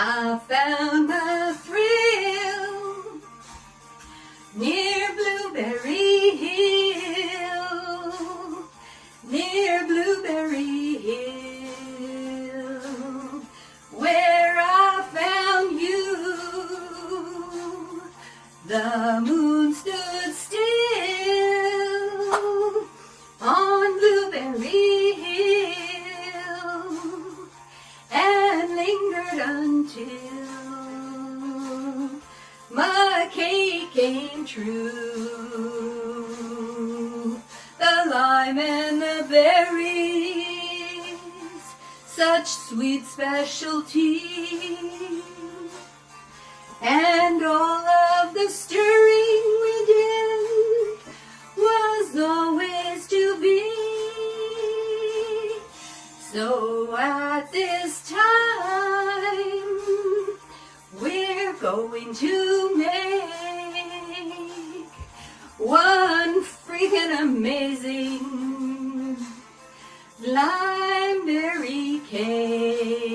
I found my thrill near Blueberry Hill, near Blueberry Hill, where I found you. The moon stood still on Blueberry Hill and lingered until my cake came true. The lime and the berries, such sweet specialty, and all of the stirring we did was always to be. So at this time, we're going to make one freaking amazing limeberry cake.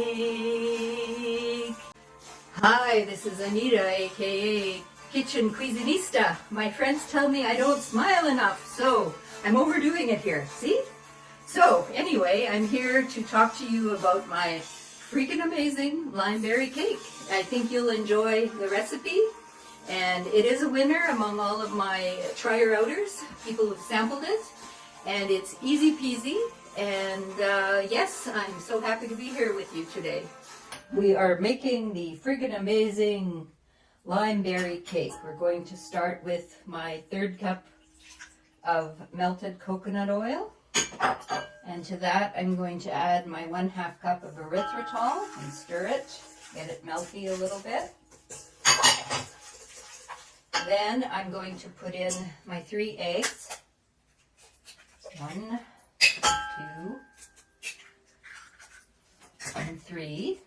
Hi, this is Anita, aka Kitchen Cuisinista. My friends tell me I don't smile enough, so I'm overdoing it here. See? So anyway, I'm here to talk to you about my freaking amazing limeberry cake. I think you'll enjoy the recipe, and it is a winner among all of my try-outers. People have sampled it, and it's easy peasy, and yes, I'm so happy to be here with you today. We are making the friggin' amazing limeberry cake. We're going to start with my 1/3 cup of melted coconut oil. And to that, I'm going to add my 1/2 cup of erythritol and stir it, get it melty a little bit. Then I'm going to put in my 3 eggs. 1, 2, and 3.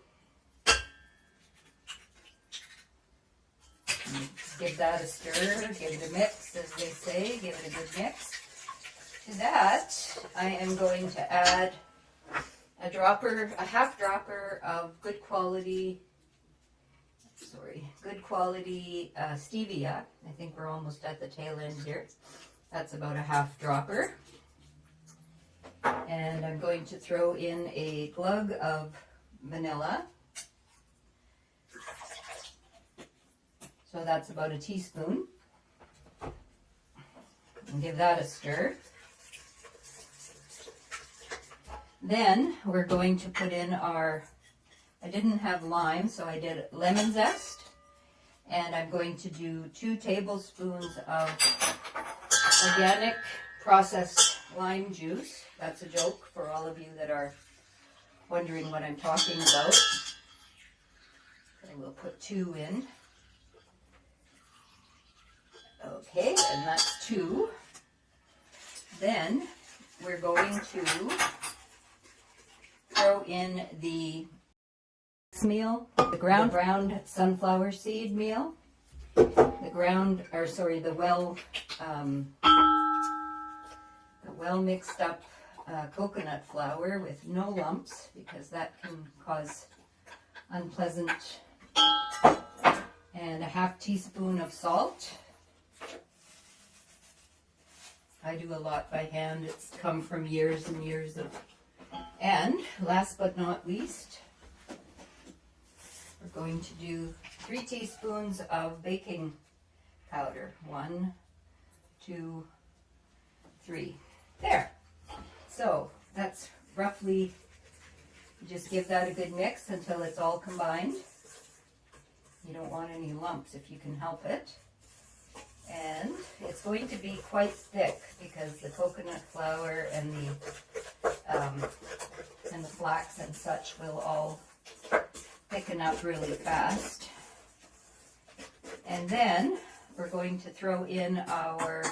Give that a stir, give it a mix, as they say, give it a good mix. To that, I am going to add a 1/2 dropper of good quality stevia. I think we're almost at the tail end here. That's about a 1/2 dropper. And I'm going to throw in a glug of vanilla. So that's about a teaspoon. And give that a stir. Then we're going to put in I didn't have lime, so I did lemon zest. And I'm going to do 2 tablespoons of organic processed lime juice. That's a joke for all of you that are wondering what I'm talking about. I will put 2 in. Okay, and that's 2. Then we're going to throw in the meal, the ground sunflower seed meal, the well mixed up coconut flour with no lumps, because that can cause unpleasant, and a 1/2 teaspoon of salt. I do a lot by hand. It's come from years and years of. And last but not least, we're going to do 3 teaspoons of baking powder. 1, 2, 3. There. So that's roughly, just give that a good mix until it's all combined. You don't want any lumps if you can help it. And it's going to be quite thick because the coconut flour and the flax and such will all thicken up really fast. And then we're going to throw in our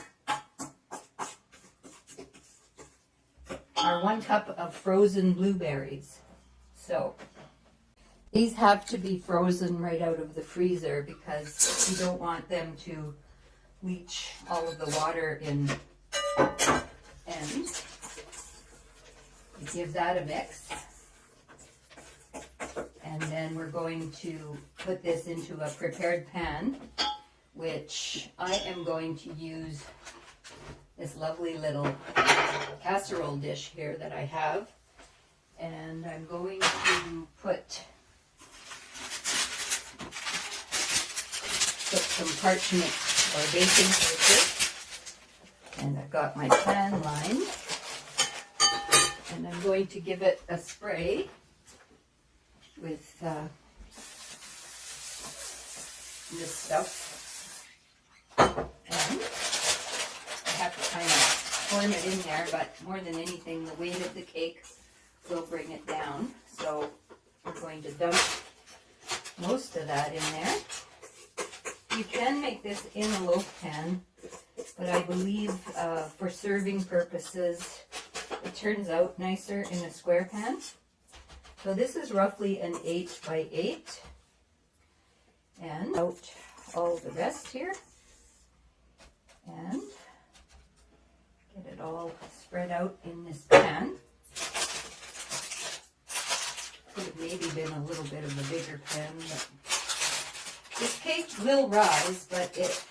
1 cup of frozen blueberries. So these have to be frozen right out of the freezer because you don't want them to leach all of the water in. And you give that a mix. And then we're going to put this into a prepared pan, which I am going to use this lovely little casserole dish here that I have. And I'm going to put some parchment or baking paper. And I've got my pan lined. And I'm going to give it a spray with this stuff. And I have to kind of form it in there, but more than anything, the weight of the cake will bring it down. So we're going to dump most of that in there. You can make this in a loaf pan, but I believe for serving purposes, it turns out nicer in a square pan. So this is roughly an 8 by 8. And out all the rest here. And get it all spread out in this pan. Could have maybe been a little bit of a bigger pan, but this cake will rise, but it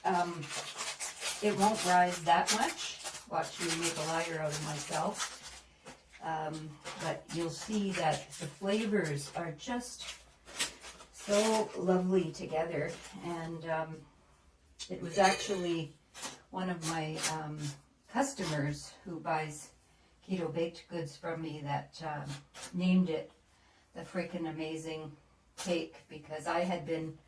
won't rise that much. Watch me make a liar out of myself. But you'll see that the flavors are just so lovely together. And it was actually one of my customers who buys keto baked goods from me that named it the Freakin' Amazing Cake, because I had been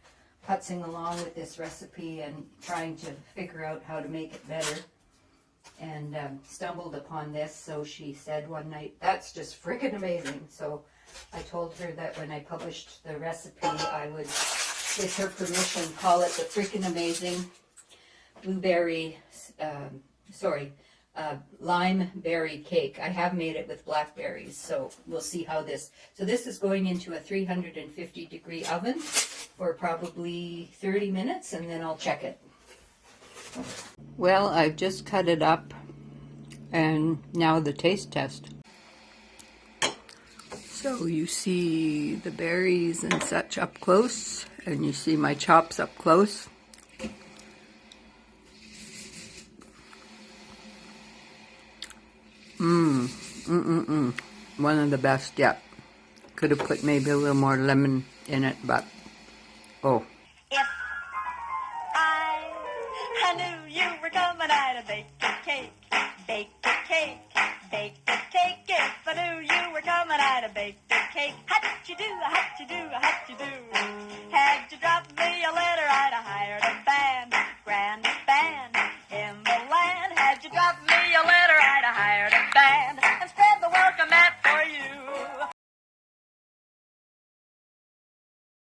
putzing along with this recipe and trying to figure out how to make it better, and stumbled upon this. So she said one night, "That's just freaking amazing." So I told her that when I published the recipe, I would, with her permission, call it the Freakin' Amazing lime berry cake. I have made it with blackberries, so we'll see how this. So this is going into a 350-degree oven for probably 30 minutes, and then I'll check it. Well, I've just cut it up, and now the taste test. So you see the berries and such up close, and you see my chops up close. One of the best yet. Could have put maybe a little more lemon in it, but oh. If I knew you were coming, I'd have baked a cake, baked a cake, baked a cake. If I knew you were coming, I'd have baked a cake. How'd you do, how'd you do, how'd you do? Had you dropped me a letter, I'd